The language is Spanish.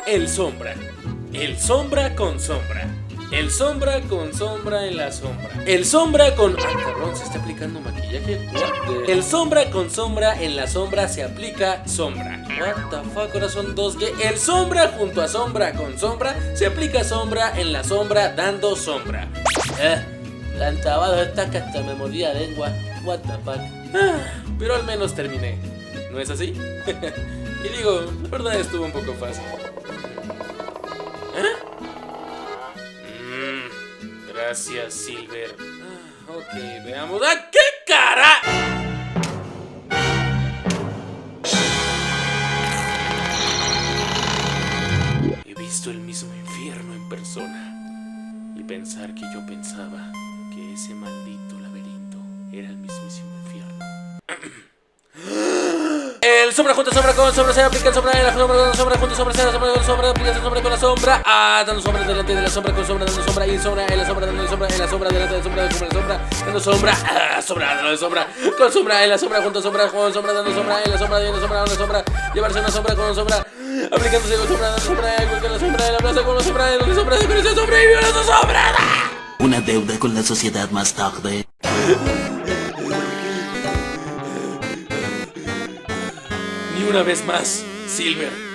el sombra. El sombra con sombra. El sombra con sombra en la sombra. El sombra con... Ah, cabrón, se está aplicando maquillaje. El sombra con sombra en la sombra se aplica sombra. What the fuck, ahora son dos que... El sombra junto a sombra con sombra se aplica sombra en la sombra dando sombra. La entabada esta que hasta me mordía la lengua. What the fuck. Pero al menos terminé. ¿No es así? Y digo, la verdad estuvo un poco fácil. Gracias, Silver. Ok, veamos. ¡Ah, qué cara! He visto el mismo infierno en persona. Y pensar que yo pensaba que ese maldito laberinto era el mismísimo infierno. El sombra junto a sombra con sombra se aplica el sombra en la sombra con sombra junto a sombra se la sombra con sombra aplica el sombra con la sombra. Dando sombra delante de la sombra con sombra dando sombra y sombra en la sombra dando sombra en la sombra delante de la sombra con sombra dando sombra. Sombra dando sombra con sombra en la sombra junto a sombra con sombra dando sombra en la sombra dando sombra una sombra llevarse una sombra con sombra aplicándose con sombra dando sombra con la sombra de la plaza con la sombra de la sombra con esa sombra y violando sombra. Una deuda con la sociedad más tarde. Ni una vez más, Silver.